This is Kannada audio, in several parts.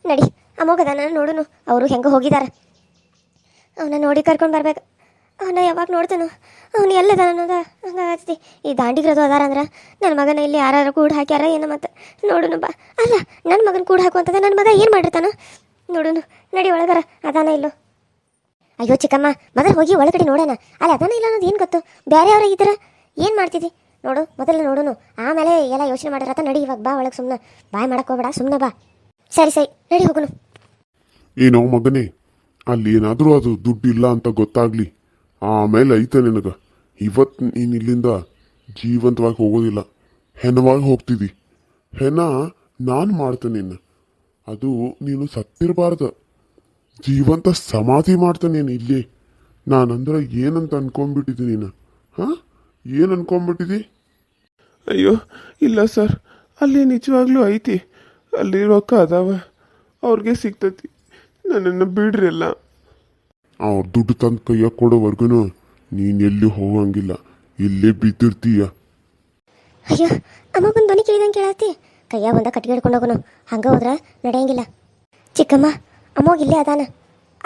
ನಡಿ ಅಮೋಗದಾನ ನೋಡುನು. ಅವರು ಹೆಂಗೆ ಹೋಗಿದಾರ, ಅವನ್ನ ನೋಡಿ ಕರ್ಕೊಂಡು ಬರ್ಬೇಕು. ಅವನ್ನ ಯಾವಾಗ ನೋಡ್ತಾನೋ ಅವನು ಎಲ್ಲದ ಅನ್ನೋದ ಹಂಗಾಗತ್ತಿ. ಈ ದಾಂಡಿಗ್ರದು ಅದಾರ ಅಂದ್ರೆ ನನ್ನ ಮಗನ ಇಲ್ಲಿ ಯಾರು ಕೂಡ ಹಾಕ್ಯಾರ ಏನೋ. ಮತ್ತೆ ನೋಡುನು ಬಾ. ಅಲ್ಲ, ನನ್ನ ಮಗನ ಕೂಡ ಹಾಕುವಂತದ ನನ್ನ ಮಗ ಏನು ಮಾಡಿರ್ತಾನ ನೋಡುನು. ನಡಿ ಒಳಗಾರ ಅದಾನ ಇಲ್ಲೋ. ಅಯ್ಯೋ ಚಿಕ್ಕಮ್ಮ, ಮೊದಲು ಹೋಗಿ ಒಳಗಡೆ ನೋಡೋಣ. ಅಲ್ಲಿ ಅದಾನ ಇಲ್ಲ ಅನ್ನೋದು ಏನು ಗೊತ್ತು. ಬೇರೆ ಅವ್ರ ಈ ಥರ ಏನು ಮಾಡ್ತಿದ್ದಿ ನೋಡು. ಮೊದಲು ನೋಡುನು, ಆಮೇಲೆ ಎಲ್ಲ ಯೋಚನೆ ಮಾಡಿರತ್ತ. ನಡಿ ಇವಾಗ ಬಾ ಒಳಗೆ. ಸುಮ್ಮನೆ ಬಾಯ್ ಮಾಡಕ್ಕೆ ಹೋಗ್ಬೇಡ, ಸುಮ್ಮನೆ ಬಾ. ಸರಿ ಸರಿ ನಡಿ ಹೋಗುನು. ಏನೋ ಮಗನೇ, ಅಲ್ಲಿ ಏನಾದರೂ ಅದು ದುಡ್ಡು ಇಲ್ಲ ಅಂತ ಗೊತ್ತಾಗ್ಲಿ, ಆಮೇಲೆ ಐತೆ ನಿನಗೆ. ಇವತ್ತು ನೀನು ಇಲ್ಲಿಂದ ಜೀವಂತವಾಗಿ ಹೋಗೋದಿಲ್ಲ, ಹೆಣವಾಗಿ ಹೋಗ್ತಿದ್ದಿ. ಹೆಣ ನಾನು ಮಾಡ್ತೇನೆ ನಿನ್ನ. ಅದು ನೀನು ಸತ್ತಿರಬಾರ್ದು, ಜೀವಂತ ಸಮಾಧಿ ಮಾಡ್ತೇನೆ ನೀನು ಇಲ್ಲಿ. ನಾನಂದ್ರೆ ಏನಂತ ಅನ್ಕೊಂಡ್ಬಿಟ್ಟಿದ್ದಿ ನೀನು? ಹಾಂ, ಏನು ಅನ್ಕೊಂಡ್ಬಿಟ್ಟಿದ್ದಿ? ಅಯ್ಯೋ ಇಲ್ಲ ಸರ್, ಅಲ್ಲಿ ನಿಜವಾಗ್ಲೂ ಐತಿ. ಅಲ್ಲಿ ರೊಕ್ಕ ಅದಾವ, ಅವ್ರಿಗೆ ಸಿಗ್ತೈತಿ. ನನ್ನನ್ನು ಬಿಡ್ರಿ ಎಲ್ಲ. ಅವ್ರ ದುಡ್ಡು ತಂದು ಕೈಯಾಗ ಕೊಡೋವರೆಗೂ ನೀನು ಎಲ್ಲಿ ಹೋಗಂಗಿಲ್ಲ, ಇಲ್ಲೇ ಬಿದ್ದಿರ್ತೀಯ. ಅಯ್ಯೋ ಅಮ್ಮಗನ ಧ್ವನಿ ಕೇಳಿದಂಗೆ ಕೇಳತ್ತಿ. ಕೈಯಾಗ ಒಂದ ಕಟ್ಟಿಗೆ ಹಿಡ್ಕೊಂಡು ಹೋಗೋನು. ಹಂಗೆ ಹೋದ್ರೆ ನಡೆಯಂಗಿಲ್ಲ. ಚಿಕ್ಕಮ್ಮ, ಅಮ್ಮೋಗ ಇಲ್ಲೇ ಅದಾನ.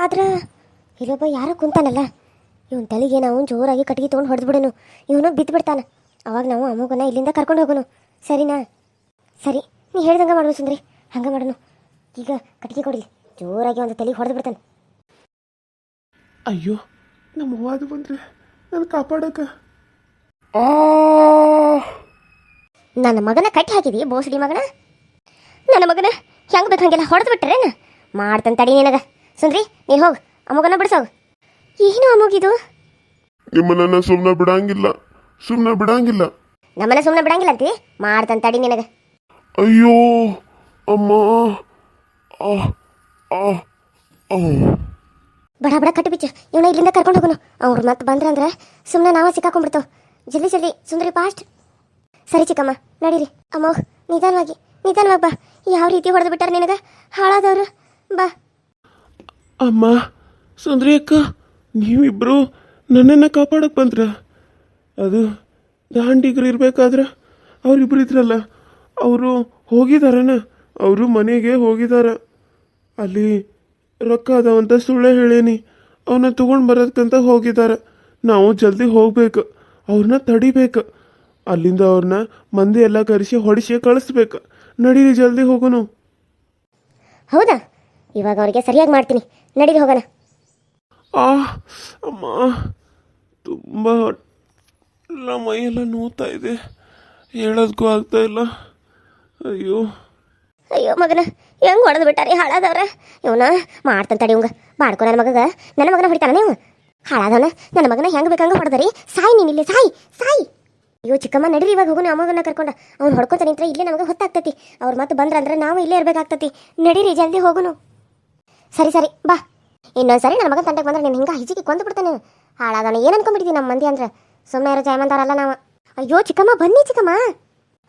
ಆದ್ರೆ ಇಲ್ಲೊಬ್ಬ ಯಾರೋ ಕುಂತಾನಲ್ಲ, ಇವನ್ ತಲೆಗೆ ನಾವು ಜೋರಾಗಿ ಕಟ್ಟಿಗೆ ತೊಗೊಂಡು ಹೊಡೆದ್ಬಿಡೋನು. ಇವನು ಬಿದ್ದು ಬಿಡ್ತಾನ. ಅವಾಗ ನಾವು ಅಮ್ಮಗನ ಇಲ್ಲಿಂದ ಕರ್ಕೊಂಡು ಹೋಗೋನು, ಸರಿನಾ? ಸರಿ, ನೀ ಹೇಳ್ದಂಗೆ ಮಾಡುವ ಸುಂದ್ರಿ. ಹಂಗೆ ಮಾಡೋನು. ಈಗ ಕಟ್ಟಿಗೆ ಕೊಡಲಿ, ಜೋರಾಗಿ ಒಂದು ತಲೆಗೆ ಹೊಡೆದು ಬಿಡ್ತಾನೆ. ಅಯ್ಯೋ ನಮ್ಮ ಅವ್ವಾದು ಬಂದ್ರೆ ನಾನು ಕಾಪಾಡಕ. ನನ್ನ ಮಗನ ಕಟ್ಟಿ ಹಾಕಿದಿ ಬೋಸಡಿ ಮಗನ. ನನ್ನ ಮಗನ ಹೆಂಗೆ ಬೇಕು ಹಂಗೆಲ್ಲ ಹೊಡೆದು ಬಿಟ್ರೇನ? ಮಾಡ್ತಾನೆ ತಡಿ ನಿನಗ. ಸುಂದ್ರಿ ನೀನು ಹೋಗು, ಅಮ್ಮಗನ ಬಿಡಿಸೋಗು. ಏನು ಅಮ್ಮಗಿದು? ನಿಮ್ಮನ್ನ ಸುಮ್ಮನೆ ಬಿಡಂಗಿಲ್ಲ, ಸುಮ್ಮನೆ ಬಿಡಂಗಿಲ್ಲ. ನಮ್ಮನ್ನ ಸುಮ್ಮನೆ ಬಿಡಂಗಿಲ್ಲ ಅಂತೀವಿ. ಮಾಡ್ತಾನೆ ತಡಿ ನಿನಗ. ಅಯ್ಯೋ ಅಮ್ಮ, ಬಡ ಬಡ ಕಟ್ಟಿ ಬಿಚ್ಚು. ಇವನ ಇಲ್ಲಿಂದ ಕರ್ಕೊಂಡು ಹೋಗೋನು. ಅವ್ರು ಮತ್ತೆ ಬಂದ್ರಂದ್ರೆ ಸುಮ್ಮನೆ ನಾವು ಸಿಕ್ಕಾಕೊಂಡ್ಬಿಡ್ತಾವ. ಜಲ್ದಿ ಜಲ್ದಿ ಸುಂದರಿ, ಫಾಸ್ಟ್. ಸರಿ ಚಿಕ್ಕಮ್ಮ, ನಡೀರಿ. ಅಮ್ಮ ನಿಧಾನವಾಗಿ ನಿಧಾನವಾಗಿ ಬಾ. ಯಾವ ರೀತಿ ಹೊಡೆದು ಬಿಟ್ಟಾರ ನಿನಗ ಹಾಳಾದವ್ರು. ಬಾ. ಅಮ್ಮ, ಸುಂದ್ರಿ ಅಕ್ಕ, ನೀವಿಬ್ರು ನನ್ನನ್ನು ಕಾಪಾಡಕ್ಕೆ ಬಂದ್ರ? ಅದು ದಾಂಡಿಗರು ಇರ್ಬೇಕಾದ್ರೆ ಅವರಿಬ್ರು ಇದ್ರಲ್ಲ, ಅವರು ಹೋಗಿದಾರನ? ಅವರು ಮನೆಗೆ ಹೋಗಿದಾರ. ಅಲ್ಲಿ ರೊಕ್ಕ ಅದಾವಂತ ಸುಳ್ಳೆ ಹೇಳೇನಿ. ಅವನ್ನ ತೊಗೊಂಡು ಬರೋದಕ್ಕಂತ ಹೋಗಿದಾರ. ನಾವು ಜಲ್ದಿ ಹೋಗ್ಬೇಕು, ಅವ್ರನ್ನ ತಡಿಬೇಕು. ಅಲ್ಲಿಂದ ಅವ್ರನ್ನ ಮಂದಿ ಎಲ್ಲ ಕರೆಸಿ ಹೊಡಿಸಿ ಕಳಿಸ್ಬೇಕು. ನಡೀರಿ, ಜಲ್ದಿ ಹೋಗೋನು. ಹೌದಾ? ಇವಾಗ ಅವ್ರಿಗೆ ಸರಿಯಾಗಿ ಮಾಡ್ತೀನಿ. ನಡೀರಿ ಹೋಗೋಣ. ಅಮ್ಮ, ತುಂಬ ಎಲ್ಲ ಮೈಯೆಲ್ಲ ನೋವ್ತಾ ಇದೆ, ಹೇಳೋದಕ್ಕೂ ಆಗ್ತಾ ಇಲ್ಲ. ಅಯ್ಯೋ ಅಯ್ಯೋ ಮಗನ ಹೆಂಗೆ ಹೊಡೆದು ಬಿಟ್ಟಾರಿ ಹಾಳಾದವ್ರ. ಇವನ ಮಾಡ್ತಾನೆ ತಡಿ. ಇವಂಗ ಬಾಡ್ಕೊ. ನನ್ನ ಮಗನ ಹೊಡಿತಾನ ನೀವು? ಹಾಳಾದವನ ನನ್ನ ಮಗನ ಹೆಂಗೆ ಬೇಕಂಗೆ ಹೊಡೆದರಿ. ಸಾಯಿ ನೀನು ಇಲ್ಲಿ, ಸಾಯಿ ಸಾಯಿ. ಅಯ್ಯೋ ಚಿಕ್ಕಮ್ಮ, ನಡೀರಿ ಇವಾಗ ಹೋಗೋಣ. ಅಮ್ಮಗನ್ನ ಕರ್ಕೊಂಡು ಅವ್ನು ಹೊಡ್ಕೊಂತ ನಿಂತ್ರೆ ಇಲ್ಲೇ ನಮಗೆ ಹೊತ್ತಾಗ್ತತಿ. ಅವ್ರು ಮತ್ತೆ ಬಂದ್ರಂದ್ರೆ ನಾವು ಇಲ್ಲೇ ಇರಬೇಕಾಗ್ತತಿ. ನಡೀರಿ, ಜಲ್ದಿ ಹೋಗೋನು. ಸರಿ ಸರಿ ಬಾ. ಇನ್ನೊಂದು ಸರಿ ನನ್ನ ಮಗನ ತಂಟೆಗೆ ಬಂದ್ರೆ ನೀನು ಹಿಂಗೆ ಹಿಜಿಗೆ ಕೊಂದು ಬಿಡ್ತಾನೆ. ಹಾಳಾದವನ ಏನು ಅನ್ಕೊಂಡ್ಬಿಡ್ತೀನಿ ನಮ್ಮ ಮಂದಿ ಅಂದ್ರೆ. ಸುಮ್ಮನೆ ಇರೋ ಜಯಮಂತಾರಲ್ಲ ನಾವು. ಅಯ್ಯೋ ಚಿಕ್ಕಮ್ಮ, ಬನ್ನಿ ಚಿಕ್ಕಮ್ಮ.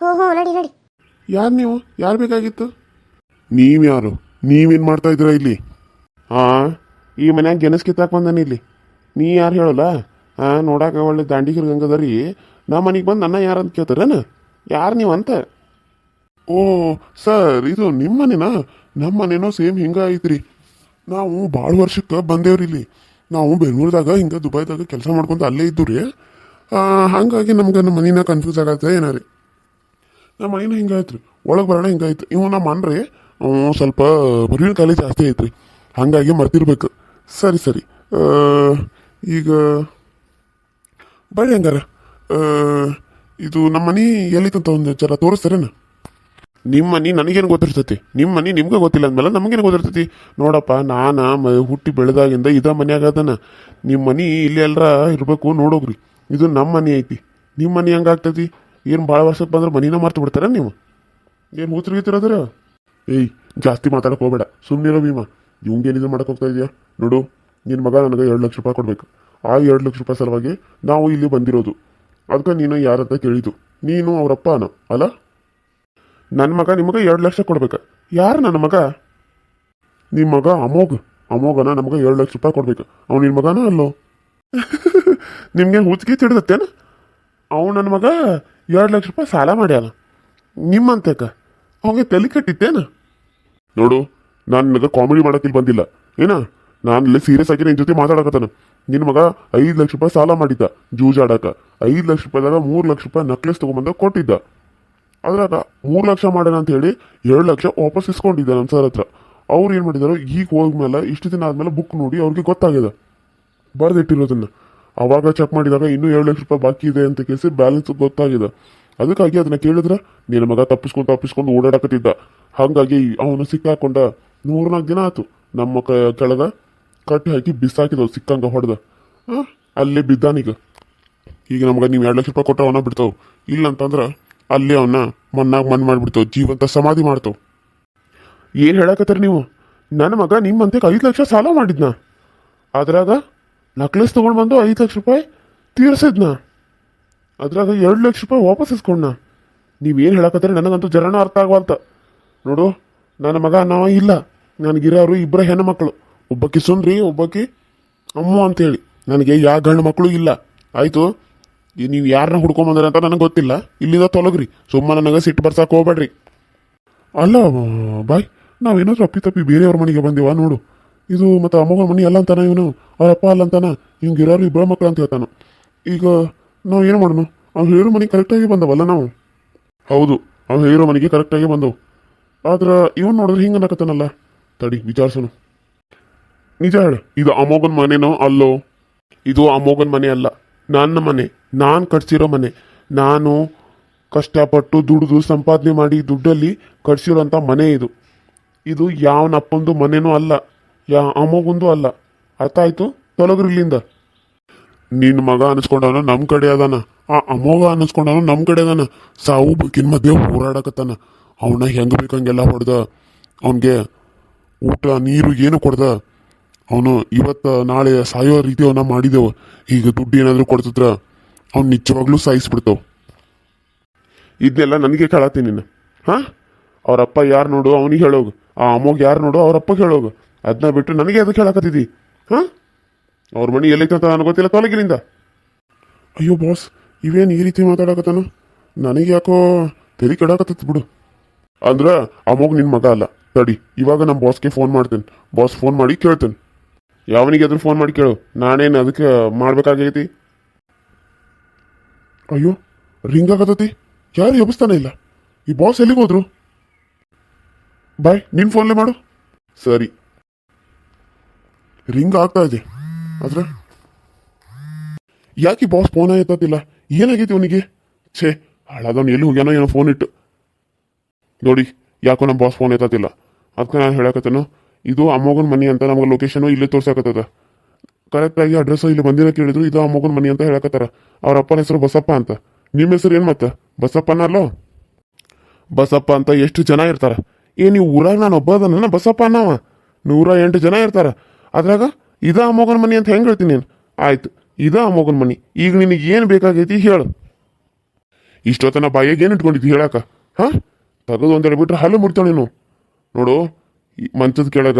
ಹ್ಞೂ ನಡಿ ನಡಿ. ಯಾರು ನೀವು? ಯಾರು ಬೇಕಾಗಿತ್ತು? ನೀವ್ಯಾರು? ನೀವೇನು ಮಾಡ್ತಾ ಇದ್ದೀರಾ ಇಲ್ಲಿ? ಈ ಮನ್ಯಾಗ ಗೆನಸ್ ಕಿತ್ತಾಕ್ ಬಂದಾನೆ ಇಲ್ಲಿ. ನೀ ಯಾರು ಹೇಳಲ್ಲ? ನೋಡಾಕ ಒಳ್ಳೆ ದಾಂಡಿಗರು ಗಂಗದರಿ. ನಮ್ಮ ಮನೆಗೆ ಬಂದು ನನ್ನ ಯಾರಂತ ಕೇಳ್ತಾರೇನ? ಯಾರು ನೀವು ಅಂತ? ಓ ಸರ್, ಇದು ನಿಮ್ಮ ಮನೆನಾ? ನಮ್ಮ ಮನೇನೋ ಸೇಮ್ ಹಿಂಗೆ ಐತ್ರಿ. ನಾವು ಭಾಳ ವರ್ಷಕ್ಕೆ ಬಂದೇವ್ರಿ ಇಲ್ಲಿ. ನಾವು ಬೆಂಗಳೂರದಾಗ ಹಿಂಗೆ ದುಬೈದಾಗ ಕೆಲಸ ಮಾಡ್ಕೊಂತ ಅಲ್ಲೇ ಇದ್ದು ರೀ. ಹಾಗಾಗಿ ನಮ್ಗೆ ನಮ್ಮ ಮನೇನ ಕನ್ಫ್ಯೂಸ್ ಆಗತ್ತೆ ಏನಾರಿ. ನಮ್ಮ ಮನೇನ ಹಿಂಗಾಯ್ತು ರೀ, ಒಳಗೆ ಬರೋಣ ಹಿಂಗಾಯ್ತು. ಇವು ನಮ್ಮ ಅನ್ರಿ ಸ್ವಲ್ಪ ಬರೀ ಕಾಲಿ ಜಾಸ್ತಿ ಐತ್ರಿ, ಹಾಗಾಗಿ ಮರ್ತಿರ್ಬೇಕು. ಸರಿ ಸರಿ, ಈಗ ಬರೀ ಹಂಗಾರ ಇದು ನಮ್ಮ ಮನೆ ಎಲ್ಲಿತ್ತಂತ ಒಂದು ಜರ ತೋರಿಸ್ತಾರೇನ? ನಿಮ್ಮ ಮನೆ ನನಗೇನು ಗೊತ್ತಿರ್ತೈತಿ, ನಿಮ್ಮ ಮನೆ ನಿಮ್ಗೆ ಗೊತ್ತಿಲ್ಲ ಅಂದಮೇಲೆ ನಮಗೇನು ಗೊತ್ತಿರ್ತೈತಿ? ನೋಡಪ್ಪ, ನಾನು ಹುಟ್ಟಿ ಬೆಳೆದಾಗಿಂದ ಇದ ಮನ್ಯಾಗ ಅದನ. ನಿಮ್ಮ ಮನೆ ಇಲ್ಲಿ ಎಲ್ಲರ ಇರಬೇಕು, ನೋಡೋಗ್ರಿ. ಇದು ನಮ್ಮ ಮನೆ ಐತಿ, ನಿಮ್ಮ ಮನೆ ಹೆಂಗಾಗ್ತೈತಿ? ಏನು ಭಾಳ ವರ್ಷಕ್ಕೆ ಬಂದ್ರೆ ಮನಿನ ಮರ್ತು ಬಿಡ್ತಾರ ನೀವು? ಏನು ಹೂತ್ರಿಗಿತ್ತಿರೋದ್ರ? ಏಯ್, ಜಾಸ್ತಿ ಮಾತಾಡಕ್ಕೆ ಹೋಗ್ಬೇಡ, ಸುಮ್ಮನಿರೋ ಭೀಮಾ. ಇವಂಗೇನಿದು ಮಾಡಕ್ಕೆ ಹೋಗ್ತಾ ಇದೆಯಾ? ನೋಡು, ನಿನ್ನ ಮಗ ನನಗೆ 2 ಲಕ್ಷ ರೂಪಾಯಿ ಕೊಡಬೇಕು. ಆ 2 ಲಕ್ಷ ರೂಪಾಯಿ ಸಲುವಾಗಿ ನಾವು ಇಲ್ಲಿ ಬಂದಿರೋದು. ಅದಕ್ಕೆ ನೀನು ಯಾರಂತ ಕೇಳಿದ್ದು? ನೀನು ಅವರಪ್ಪನ ಅಲ್ಲ? ನನ್ನ ಮಗ ನಿಮಗೆ 2 ಲಕ್ಷ ಕೊಡ್ಬೇಕು. ಯಾರು ನನ್ನ ಮಗ? ನಿಮ್ಮ ಮಗ ಅಮೋಘನ ನಮಗೆ 2 ಲಕ್ಷ ರೂಪಾಯಿ ಕೊಡ್ಬೇಕು. ಅವ್ನು ನಿನ್ನ ಮಗನ ಅಲ್ಲೋ? ನಿಮ್ಗೆ ಹುಚ್ಚಿಗೆ ತಿಡ್ದತ್ತೇನ? ಅವ್ನು ನನ್ನ ಮಗ 2 ಲಕ್ಷ ರೂಪಾಯಿ ಸಾಲ ಮಾಡ್ಯಾನ ನಿಮ್ಮಂತಕ. ಅವಂಗೆ ತಲೆ ಕಟ್ಟಿತ್ತೇನ? ನೋಡು, ನಾನು ನಿನಗೆ ಕಾಮಿಡಿ ಮಾಡಕ್ಕೆ ಇಲ್ಲಿ ಬಂದಿಲ್ಲ ಏನ. ನಾನು ಇಲ್ಲಿ ಸೀರಿಯಸ್ ಆಗಿ ನಿನ್ನ ಜೊತೆ ಮಾತಾಡಕತ್ತಾನ. ನಿನ್ನ ಮಗ 5 ಲಕ್ಷ ರೂಪಾಯಿ ಸಾಲ ಮಾಡಿದ್ದ ಜೂಜಾಡಕ. 5 ಲಕ್ಷ ರೂಪಾಯಿದಾಗ 3 ಲಕ್ಷ ರೂಪಾಯಿ ನಕ್ಲೆಸ್ ತೊಗೊಂಬಂದ ಕೊಟ್ಟಿದ್ದ. ಅದ್ರಾಗ 3 ಲಕ್ಷ ಮಾಡೋಣ ಅಂತ ಹೇಳಿ 2 ಲಕ್ಷ ವಾಪಸ್ ಇಸ್ಕೊಂಡಿದ್ದೆ ನಮ್ಮ ಸರ್ ಹತ್ರ. ಅವ್ರು ಏನು ಮಾಡಿದಾರೋ ಈಗ ಹೋದ್ಮೇಲೆ ಇಷ್ಟು ದಿನ ಆದ್ಮೇಲೆ ಬುಕ್ ನೋಡಿ ಅವ್ರಿಗೆ ಗೊತ್ತಾಗಿದೆ ಬರ್ದಿಟ್ಟಿರೋದನ್ನ. ಅವಾಗ ಚೆಕ್ ಮಾಡಿದಾಗ ಇನ್ನೂ 2 ಲಕ್ಷ ರೂಪಾಯಿ ಬಾಕಿ ಇದೆ ಅಂತ ಕೇಳಿಸಿ ಬ್ಯಾಲೆನ್ಸ್ ಗೊತ್ತಾಗಿದೆ. ಅದಕ್ಕಾಗಿ ಅದನ್ನ ಕೇಳಿದ್ರೆ ನಿನ್ನ ಮಗ ತಪ್ಪಿಸ್ಕೊಂಡು ಓಡಾಡಕತ್ತಿದ್ದ. ಹಾಗಾಗಿ ಅವನು ಸಿಕ್ಕಾಕೊಂಡ 3-4 ದಿನ ಆಯ್ತು. ನಮ್ಮ ಕೆಳಗ ಕಟ್ಟಿ ಹಾಕಿ ಬಿಸಾಕಿದವು ಸಿಕ್ಕಂಗ ಹೊಡೆದ. ಅಲ್ಲೇ ಬಿದ್ದಾನೀಗ. ಈಗ ನಮ್ಗೆ ನೀವು 2 ಲಕ್ಷ ರೂಪಾಯಿ ಕೊಟ್ಟರೆ ಅವನ ಬಿಡ್ತಾವ. ಇಲ್ಲ ಅಂತಂದ್ರೆ ಅಲ್ಲೇ ಅವನ್ನ ಮಣ್ಣಾಗ ಮಾಡಿಬಿಡ್ತಾವ, ಜೀವಂತ ಸಮಾಧಿ ಮಾಡ್ತಾವ. ಏನು ಹೇಳಕತ್ತೀರಿ ನೀವು? ನನ್ನ ಮಗ ನಿಮ್ಮಂತೆ 5 ಲಕ್ಷ ಸಾಲ ಮಾಡಿದ್ನ, ಅದ್ರಾಗ ನಕ್ಲೆಸ್ ತೊಗೊಂಡು ಬಂದು 5 ಲಕ್ಷ ರೂಪಾಯಿ ತೀರ್ಸಿದ್ನ, ಅದ್ರಾಗ 2 ಲಕ್ಷ ರೂಪಾಯಿ ವಾಪಸ್ ಇಸ್ಕೊಂಡ. ನೀವೇನು ಹೇಳಕತ್ತೀರಿ ನನಗಂತೂ ಜರಣ ಅರ್ಥ ಆಗವಲ್ತ. ನೋಡು, ನನ್ನ ಮಗ ನಾವ ಇಲ್ಲ, ನನಗಿರೋರು 2 ಹೆಣ್ಣು ಮಕ್ಕಳು, ಒಬ್ಬಾಕಿ ಸುಂದ್ರಿ, ಒಬ್ಬಾಕಿ ಅಮ್ಮ ಅಂತೇಳಿ. ನನಗೆ ಯಾವ ಗಂಡು ಮಕ್ಕಳು ಇಲ್ಲ. ಆಯಿತು, ನೀವು ಯಾರನ್ನ ಹುಡ್ಕೊಂಬಂದ್ರಿ ಅಂತ ನನಗೆ ಗೊತ್ತಿಲ್ಲ. ಇಲ್ಲಿಂದ ತೊಲಗ್ರಿ, ಸುಮ್ಮನೆ ನನಗೆ ಸಿಟ್ಟು ಬರ್ಸಕ್ಕೆ ಹೋಗ್ಬೇಡ್ರಿ. ಅಲ್ಲ ಬಾಯ್, ನಾವೇನಾದ್ರೂ ಅಪ್ಪಿ ಬೇರೆಯವ್ರ ಮನೆಗೆ ಬಂದೇವ ನೋಡು. ಇದು ಮತ್ತು ಅಮ್ಮಗಳ ಮನೆ ಅಲ್ಲ ಅಂತಾನ ಇವನು, ಅವ್ರ ಅಪ್ಪ ಅಲ್ಲ ಅಂತಾನ, ಹಿಂಗೆ ಇರೋರು 2 ಮಕ್ಕಳು ಅಂತ ಹೇಳ್ತಾನ. ಈಗ ನಾವು ಏನು ಮಾಡೋಣ? ಅವ್ನು ಹೇಳಿರೋ ಮನೆಗೆ ಕರೆಕ್ಟಾಗಿ ಬಂದವಲ್ಲ ನಾವು. ಹೌದು, ಅವ್ನು ಹೇಳಿರೋ ಮನೆಗೆ ಕರೆಕ್ಟಾಗಿ ಬಂದವು. ಆದ್ರೆ ಇವನು ನೋಡಿದ್ರೆ ಹಿಂಗೆ ಅನ್ನಕತ್ತಾನಲ್ಲ. ತಡಿ ವಿಚಾರಿಸೋನು. ನಿಜ ಹೇಳು, ಇದು ಅಮೋಘನ್ ಮನೆನೋ ಅಲ್ಲೋ? ಇದು ಅಮೋಘನ್ ಮನೆ ಅಲ್ಲ, ನನ್ನ ಮನೆ, ನಾನು ಕಟ್ಸಿರೋ ಮನೆ. ನಾನು ಕಷ್ಟಪಟ್ಟು ದುಡಿದು ಸಂಪಾದನೆ ಮಾಡಿ ದುಡ್ಡಲ್ಲಿ ಕಟ್ಸಿರೋಂಥ ಮನೆ ಇದು. ಇದು ಯಾವನಪ್ಪಂದು ಮನೆನೂ ಅಲ್ಲ, ಅಮೋಘಂದು ಅಲ್ಲ. ಅರ್ಥ ಆಯ್ತು? ತೊಲಗ್ರಿಲ್ಲಿಂದ. ನಿನ್ನ ಮಗ ಅನಿಸ್ಕೊಂಡವನು ನಮ್ಮ ಕಡೆ ಅದಾನ, ಆ ಅಮೋಘ ಅನಿಸ್ಕೊಂಡವನು ನಮ್ಮ ಕಡೆ ಅದಾನ. ಸಾವು ಬದುಕಿನ ಮಧ್ಯೆ ಹೋರಾಡಕತ್ತಾನ. ಅವನ ಹೆಂಗೆ ಬೇಕಂಗೆಲ್ಲ ಹೊಡೆದ, ಅವನಿಗೆ ಊಟ ನೀರು ಏನು ಕೊಡ್ದ. ಅವನು ಇವತ್ತು ನಾಳೆ ಸಾಯೋ ರೀತಿ ಅವನ್ನ ಮಾಡಿದೆವು. ಈಗ ದುಡ್ಡು ಏನಾದರೂ ಕೊಡ್ತಿದ್ರ ಅವ್ನು ನಿಜವಾಗ್ಲೂ ಸಾಯಿಸ್ಬಿಡ್ತಾವ. ಇದನ್ನೆಲ್ಲ ನನಗೆ ಕೇಳತ್ತೀನಿ ನೀನು. ಹಾಂ, ಅವರಪ್ಪ ಯಾರು ನೋಡು ಅವನಿಗೆ ಹೇಳೋಗು, ಆ ಅಮ್ಮೋಗೆ ಯಾರು ನೋಡು ಅವರಪ್ಪಗೆ ಹೇಳೋಗು. ಅದನ್ನ ಬಿಟ್ಟು ನನಗೆ ಅದಕ್ಕೆ ಹೇಳಕತ್ತಿದ್ದಿ? ಹಾಂ, ಅವ್ರ ಮನೆ ಎಲ್ಲೈತೆ ಅಂತ ನನಗೆ ಗೊತ್ತಿಲ್ಲ, ತೊಲಗಿನಿಂದ. ಅಯ್ಯೋ ಬಾಸ್, ಇವೇನು ಈ ರೀತಿ ಮಾತಾಡಕತ್ತಾನು? ನನಗೆ ಯಾಕೋ ತಲೆ ಕೆಡಾಕತ್ತೈತಿ ಬಿಡು. ಅಂದ್ರೆ ಅಮ್ಮೋಗ್ ನಿನ್ನ ಮಗ ಅಲ್ಲ. ತಡಿ, ಇವಾಗ ನಮ್ಮ ಬಾಸ್ಗೆ ಫೋನ್ ಮಾಡ್ತೇನೆ. ಬಾಸ್ ಫೋನ್ ಮಾಡಿ ಕೇಳ್ತೇನೆ. ಯಾವನಿಗೆ ಅದ್ರ ಫೋನ್ ಮಾಡಿ ಕೇಳು, ನಾನೇನು ಅದಕ್ಕೆ ಮಾಡ್ಬೇಕಾಗೈತಿ? ಅಯ್ಯೋ, ರಿಂಗ್ ಆಗತೈತಿ, ಯಾರು ಎಬ್ಬಿಸ್ತಾನೆ ಇಲ್ಲ. ಈ ಬಾಸ್ ಎಲ್ಲಿಗೆ ಹೋದ್ರು? ಬಾಯ್, ನಿನ್ನ ಫೋನ್ಲೇ ಮಾಡು. ಸರಿ, ರಿಂಗ್ ಆಗ್ತಾ ಇದೆ. ಆದ್ರೆ ಯಾಕೆ ಬಾಸ್ ಫೋನ್ ಎತ್ತತ್ತಿಲ್ಲ? ಏನಾಗೈತಿ ಅವನಿಗೆ? ಛೇ, ಹಾಳಾದವನು ಎಲ್ಲಿ ಹೋಗ್ಯಾನೋ ಏನೋ ಫೋನ್ ಇಟ್ಟು. ನೋಡಿ, ಯಾಕೋ ನಮ್ಮ ಬಾಸ್ ಫೋನ್ ಎತ್ತತ್ತಿಲ್ಲ. ಅದಕ್ಕೆ ನಾನು ಹೇಳಕತ್ತೇನು, ಇದು ಅಮ್ಮೋಗನ ಮನೆ ಅಂತ ನಮಗೆ ಲೊಕೇಶನು ಇಲ್ಲೇ ತೋರ್ಸಾಕತ್ತದ. ಕರೆಕ್ಟಾಗಿ ಅಡ್ರೆಸ್ ಇಲ್ಲಿ ಬಂದಿನ ಕೇಳಿದ್ರು, ಇದು ಅಮ್ಮೋಗನ ಮನೆ ಅಂತ ಹೇಳಕತ್ತಾರ. ಅವ್ರ ಅಪ್ಪನ ಹೆಸರು ಬಸಪ್ಪ ಅಂತ. ನಿಮ್ಮ ಹೆಸರು ಏನು ಮತ್ತೆ? ಬಸಪ್ಪನಲ್ಲೋ? ಬಸಪ್ಪ ಅಂತ ಎಷ್ಟು ಜನ ಇರ್ತಾರ? ನೀವು ಊರಾಗ ನಾನು ಒಬ್ಬ ಅದನ್ನ ಬಸಪ್ಪ ಅನ್ನವ 108 ಜನ ಇರ್ತಾರ. ಅದ್ರಾಗ ಇದ ಅಮ್ಮೋಗನ ಮನೆ ಅಂತ ಹೆಂಗೆ ಹೇಳ್ತೀನಿ ನೀನು? ಆಯ್ತು, ಇದ ಅಮ್ಮೋಗನ ಮನೆ. ಈಗ ನಿನಗೆ ಏನು ಬೇಕಾಗೈತಿ ಹೇಳು. ಇಷ್ಟೊತ್ತನ ಬಾಯಿಗೆ ಏನು ಇಟ್ಕೊಂಡಿದ್ದಿ ಹೇಳಾಕ? ಹಾಂ, ತೆಗೆದು ಅಂತ ಹೇಳ್ಬಿಟ್ರೆ ಹಲ್ಲು ಮುಡ್ತಾವ ನೀನು. ನೋಡು, ಈ ಮಂಚದ ಕೆಳಗ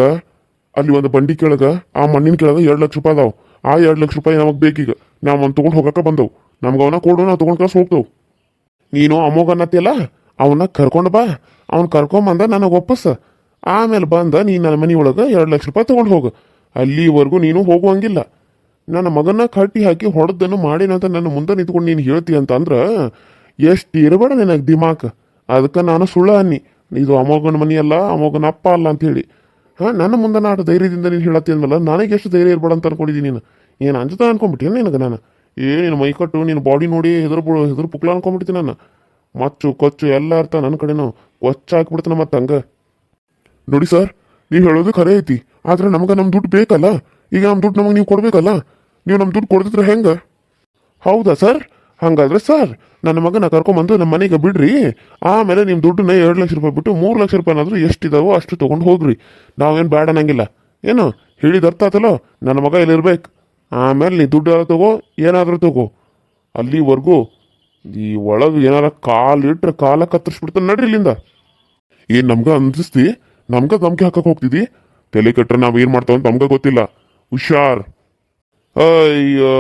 ಅಲ್ಲಿ ಒಂದು ಬಂಡಿ ಕೆಳಗ ಆ ಮಣ್ಣಿನ ಕೆಳಗ 2 ಲಕ್ಷ ರೂಪಾಯಿ ಅದಾವ. ಆ 2 ಲಕ್ಷ ರೂಪಾಯಿ ನಮಗೆ ಬೇಕೀಗ. ನಾವು ಒಂದು ತೊಗೊಂಡು ಹೋಗಕ್ಕೆ ಬಂದವು. ನಮ್ಗೆ ಅವನ್ನ ಕೊಡು, ನಾವು ತೊಗೊಂಡು ಕಳ್ಸಿ ಹೋಗ್ತೇವೆ. ನೀನು ಅಮೋಘ ಅನ್ನತ್ತಿಯಲ್ಲ, ಅವನ್ನ ಕರ್ಕೊಂಡು ಬಾ. ಅವ್ನು ಕರ್ಕೊಂಬಂದ ನನಗೆ ಒಪ್ಪಸ. ಆಮೇಲೆ ಬಂದ ನೀನು ನನ್ನ ಮನೆ ಒಳಗೆ 2 ಲಕ್ಷ ರೂಪಾಯಿ ತೊಗೊಂಡು ಹೋಗು. ಅಲ್ಲಿವರೆಗೂ ನೀನು ಹೋಗುವಂಗಿಲ್ಲ. ನನ್ನ ಮಗನ ಕಟ್ಟಿ ಹಾಕಿ ಹೊಡೆದನ್ನು ಮಾಡಿನಂತ ನನ್ನ ಮುಂದೆ ನಿಂತ್ಕೊಂಡು ನೀನು ಹೇಳ್ತಿ ಅಂತ ಅಂದ್ರೆ ಎಷ್ಟು ಇರಬೇಡ ನಿನಗೆ ದಿಮಾಕ್. ಅದಕ್ಕೆ ನಾನು ಸುಳ್ಳು ಅನ್ನಿ, ಇದು ಅಮೋಘನ ಮನೆ ಅಲ್ಲ, ಅಮೋಘನ ಅಪ್ಪ ಅಲ್ಲ ಅಂತೇಳಿ. ಹಾಂ, ನನ್ನ ಮುಂದೆ ನಾಡು ಧೈರ್ಯದಿಂದ ನೀನು ಹೇಳತ್ತಿ ಅಂದಲ್ಲ, ನನಗೆ ಎಷ್ಟು ಧೈರ್ಯ ಇರ್ಬೇಡ ಅಂತ ಅನ್ಕೊಂಡಿದ್ದೀನಿ. ನೀನು ಏನು ಅಂಜುತ್ತಾ ಅನ್ಕೊಂಡ್ಬಿಟ್ಟೇನು ನಿನಗೆ? ನಾನು ನಿನ್ನ ಮೈಕಟ್ಟು ನಿನ್ನ ಬಾಡಿ ನೋಡಿ ಹೆದರು ಪುಕ್ಲ ಅನ್ಕೊಂಡ್ಬಿಡ್ತೀನಿ. ನಾನು ಮಚ್ಚು ಕೊಚ್ಚು ಎಲ್ಲ ಅರ್ಥ ನನ್ನ ಕಡೆನೂ ಕೊಚ್ಚ ಹಾಕ್ಬಿಡ್ತಾನೆ ಮತ್ತೆ ಹಂಗೆ. ನೋಡಿ ಸರ್, ನೀವು ಹೇಳೋದು ಖರೆ ಐತಿ. ಆದ್ರೆ ನಮ್ಗೆ ನಮ್ಮ ದುಡ್ಡು ಬೇಕಲ್ಲ. ಈಗ ನಮ್ಮ ದುಡ್ಡು ನಮಗೆ ನೀವು ಕೊಡಬೇಕಲ್ಲ. ನೀವು ನಮ್ಮ ದುಡ್ಡು ಕೊಡ್ತಿದ್ರೆ ಹೆಂಗೆ? ಹೌದಾ ಸರ್? ಹಾಗಾದ್ರೆ ಸರ್, ನನ್ನ ಮಗನ ಕರ್ಕೊಂಬಂದು ನಮ್ಮ ಮನೆಗೆ ಬಿಡ್ರಿ. ಆಮೇಲೆ ನಿಮ್ಮ ದುಡ್ಡನ್ನ 2 ಲಕ್ಷ ರೂಪಾಯಿ ಬಿಟ್ಟು 3 ಲಕ್ಷ ರೂಪಾಯಿನಾದ್ರೂ ಎಷ್ಟಿದಾವೋ ಅಷ್ಟು ತೊಗೊಂಡು ಹೋಗ್ರಿ. ನಾವೇನು ಬೇಡ ಅನ್ನಂಗಿಲ್ಲ. ಏನು ಹೇಳಿದ ಅರ್ಥ ಆತಲ್ಲೋ? ನನ್ನ ಮಗ ಇಲ್ಲಿರ್ಬೇಕು. ಆಮೇಲೆ ನೀ ದುಡ್ಡು ತಗೋ, ಏನಾದರೂ ತಗೋ. ಅಲ್ಲಿವರೆಗೂ ಈ ಒಳಗೆ ಏನಾರ ಕಾಲಿಟ್ರೆ ಕಾಲ ಕತ್ತರಿಸ್ಬಿಡ್ತಾನೆ. ನಡ್ರಿ ಇಲ್ಲಿಂದ. ಏನು ನಮ್ಗೆ ಅನ್ಸಿಸ್ತಿ? ನಮ್ಗೆ ಧಮ್ಕಿ ಹಾಕಕ್ಕೆ ಹೋಗ್ತಿದ್ದಿ? ತಲೆ ಕೆಟ್ಟರೆ ನಾವು ಏನು ಮಾಡ್ತಾವಂತ ನಮ್ಗೆ ಗೊತ್ತಿಲ್ಲ. ಹುಷಾರ್. ಅಯ್ಯೋ,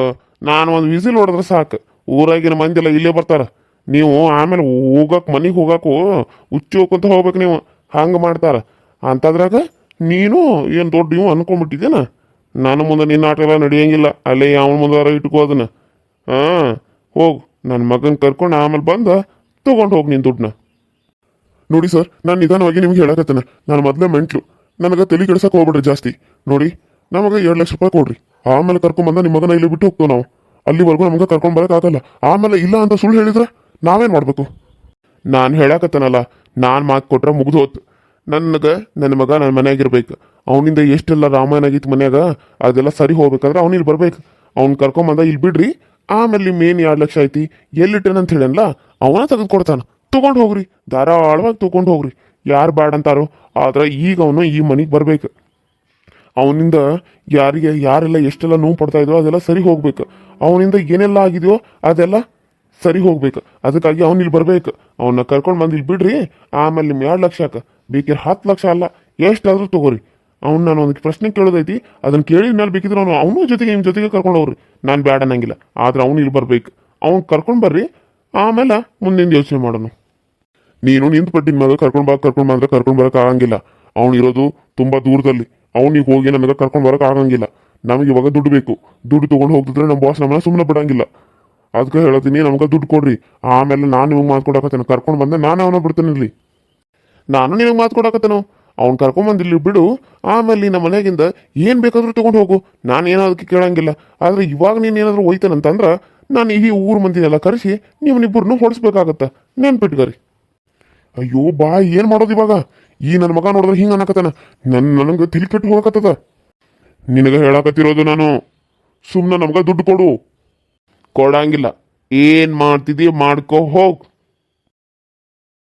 ನಾನು ಒಂದು ವಿಸಿಲ್ ಹೊಡೆದ್ರೆ ಸಾಕು, ಊರಾಗಿನ ಮಂದಿಲ್ಲ ಇಲ್ಲೇ ಬರ್ತಾರ. ನೀವು ಆಮೇಲೆ ಮನೆಗೆ ಹೋಗಾಕು ಹುಚ್ಚು ಹೋಗ್ಕೊಂತ ಹೋಗ್ಬೇಕು ನೀವು. ಹಂಗೆ ಮಾಡ್ತಾರ. ಅಂಥದ್ರಾಗ ನೀನು ಏನು ದೊಡ್ಡ ಇವು ಅನ್ಕೊಂಡ್ಬಿಟ್ಟಿದ್ದೇನ ನಾನು ಮುಂದೆ ನಿನ್ನ ಆಟ ಎಲ್ಲ ನಡೆಯಂಗಿಲ್ಲ ಅಲ್ಲೇ ಅವನ ಮುಂದಾರ ಇಟ್ಕೋ ಅದನ್ನ ಹಾಂ ಹೋಗು ನನ್ನ ಮಗನ ಕರ್ಕೊಂಡು ಆಮೇಲೆ ಬಂದ ತೊಗೊಂಡು ಹೋಗಿ ನಿನ್ನ ದುಡ್ಡನ್ನ ನೋಡಿ ಸರ್ ನಾನು ನಿಧಾನವಾಗಿ ನಿಮ್ಗೆ ಹೇಳಕತ್ತೇನೆ ನಾನು ಮೊದಲೇ ಮೆಂಟ್ಲು ನನಗೆ ತಲೆ ಕೆಡ್ಸಕ್ಕೆ ಹೋಗ್ಬಿಡ್ರಿ ಜಾಸ್ತಿ ನೋಡಿ ನಮಗೆ 2 ಲಕ್ಷ ರೂಪಾಯಿ ಕೊಡ್ರಿ ಆಮೇಲೆ ಕರ್ಕೊಂಬಂದ ನಿಮ್ಮ ಮಗನ ಇಲ್ಲಿ ಬಿಟ್ಟು ಹೋಗ್ತೇವೆ ನಾವು ಅಲ್ಲಿವರೆಗೂ ನಮಗೆ ಕರ್ಕೊಂಡು ಬರೋಕ್ಕಾಗಲ್ಲ ಆಮೇಲೆ ಇಲ್ಲ ಅಂತ ಸುಳ್ಳು ಹೇಳಿದ್ರೆ ನಾವೇನು ಮಾಡಬೇಕು ನಾನು ಹೇಳಕತ್ತೇನಲ್ಲ ನಾನು ಮಾತು ಕೊಟ್ರೆ ಮುಗಿದು ಹೋತು ನನಗೆ ನನ್ನ ಮಗ ನನ್ನ ಮನೆಯಾಗಿರ್ಬೇಕು ಅವನಿಂದ ಎಷ್ಟೆಲ್ಲ ರಾಮಾಯಣ ಆಗಿತ್ತು ಮನ್ಯಾಗ ಅದೆಲ್ಲ ಸರಿ ಹೋಗ್ಬೇಕಾದ್ರೆ ಅವ್ನು ಇಲ್ಲಿ ಬರ್ಬೇಕು ಅವ್ನು ಕರ್ಕೊಂಬಂದ ಇಲ್ಲಿ ಬಿಡ್ರಿ ಆಮೇಲೆ ಮೇನ್ 2 ಲಕ್ಷ ಐತಿ ಎಲ್ಲಿಟ್ಟೇನ ಅಂತ ಹೇಳಲ್ಲ ಅವನ ತೆಗೆದು ಕೊಡ್ತಾನ ತೊಗೊಂಡು ಹೋಗ್ರಿ ಧಾರಾಳವಾಗಿ ತೊಗೊಂಡು ಹೋಗ್ರಿ ಯಾರು ಬ್ಯಾಡ ಅಂತಾರೋ ಆದ್ರೆ ಈಗ ಅವನು ಈ ಮನೆಗೆ ಬರ್ಬೇಕು ಅವನಿಂದ ಯಾರೆಲ್ಲ ಎಷ್ಟೆಲ್ಲ ನೋವು ಪಡ್ತಾ ಇದ್ರೋ ಅದೆಲ್ಲ ಸರಿ ಹೋಗ್ಬೇಕು ಅವನಿಂದ ಏನೆಲ್ಲ ಆಗಿದೆಯೋ ಅದೆಲ್ಲ ಸರಿ ಹೋಗ್ಬೇಕು ಅದಕ್ಕಾಗಿ ಅವ್ನು ಇಲ್ಲಿ ಬರ್ಬೇಕು ಅವನ್ನ ಕರ್ಕೊಂಡು ಬಂದು ಇಲ್ಲಿ ಬಿಡ್ರಿ ಆಮೇಲೆ ನಿಮ್ಮ 2 ಲಕ್ಷಕ್ಕೆ ಬೇಕಿದ್ರೆ 10 ಲಕ್ಷ ಅಲ್ಲ ಎಷ್ಟಾದ್ರೂ ತಗೋರಿ ಅವ್ನು ನಾನು ಒಂದು ಪ್ರಶ್ನೆ ಕೇಳೋದೈತಿ ಅದನ್ನ ಕೇಳಿದ ಮೇಲೆ ಬೇಕಿದ್ರೆ ಅವನು ಜೊತೆಗೆ ನಿಮ್ಮ ಜೊತೆಗೆ ಕರ್ಕೊಂಡು ಹೋಗ್ರಿ ನಾನು ಬ್ಯಾಡ ಅನ್ನಂಗಿಲ್ಲ ಆದ್ರೆ ಅವ್ನು ಇಲ್ಲಿ ಬರ್ಬೇಕು ಅವ್ನು ಕರ್ಕೊಂಡು ಬರ್ರಿ ಆಮೇಲೆ ಮುಂದಿನ ಯೋಚನೆ ಮಾಡೋಣ ನೀನು ನಿಂತು ಪಟ್ಟಿನ ಮಗ ಕರ್ಕೊಂಡು ಬಂದ್ರೆ ಕರ್ಕೊಂಡು ಬರೋಕೆ ಆಗಂಗಿಲ್ಲ ಅವ್ನು ಇರೋದು ತುಂಬಾ ದೂರದಲ್ಲಿ ಅವ್ನಿಗೆ ಹೋಗಿ ನಮಗೆ ಕರ್ಕೊಂಡು ಬರೋಕೆ ಆಗಂಗಿಲ್ಲ ನಮಗೆ ಇವಾಗ ದುಡ್ಡು ಬೇಕು ದುಡ್ಡು ತೊಗೊಂಡು ಹೋಗ್ತಿದ್ರೆ ನಮ್ಮ ಬಾಸ್ ನಮ್ಮನ್ನ ಸುಮ್ಮನೆ ಬಿಡಂಗಿಲ್ಲ ಅದಕ್ಕೆ ಹೇಳ್ತೀನಿ ನಮ್ಗೆ ದುಡ್ಡು ಕೊಡ್ರಿ ಆಮೇಲೆ ನಾನು ನಿಮಗೆ ಮಾತು ಕೊಡಕತ್ತೇನೆ ಕರ್ಕೊಂಡು ಬಂದೆ ನಾನು ಅವನ ಬಿಡ್ತೇನೆ ಇಲ್ಲಿ ನಾನು ನಿನಗೆ ಮಾತು ಕೊಡಕತ್ತೇನೋ ಅವ್ನು ಕರ್ಕೊಂಬಂದಿಲ್ಲಿ ಬಿಡು ಆಮೇಲೆ ನಮ್ಮ ಮನೆಗಿಂದ ಏನು ಬೇಕಾದ್ರೂ ತೊಗೊಂಡು ಹೋಗು ನಾನು ಏನೋ ಅದಕ್ಕೆ ಕೇಳಂಗಿಲ್ಲ ಆದರೆ ಇವಾಗ ನೀನು ಏನಾದರೂ ಹೋಯ್ತಾನಂತಂದ್ರೆ ನಾನು ಈ ಊರು ಮಂದಿನೆಲ್ಲ ಕರೆಸಿ ನಿಮ್ಮನ್ನಿಬ್ಬರನ್ನು ಹೊಡಿಸ್ಬೇಕಾಗತ್ತೆ ನೆನ್ಪಿಟ್ಕರಿ ಅಯ್ಯೋ ಬಾ ಏನು ಮಾಡೋದು ಇವಾಗ ಈ ನನ್ನ ಮಗ ನೋಡಿದ್ರೆ ಹಿಂಗೆ ಅನ್ನಕತ್ತಾನ ನನಗೆ ತಿಳಿ ಕೆಟ್ಟು ಹೋಗಕತ್ತದ ನಿನಗೆ ಹೇಳಕತ್ತಿರೋದು ನಾನು ಸುಮ್ಮನೆ ನಮ್ಗೆ ದುಡ್ಡು ಕೊಡು ಕೊಡಂಗಿಲ್ಲ ಏನು ಮಾಡ್ತಿದ್ದೀಯ ಮಾಡ್ಕೋ ಹೋಗ್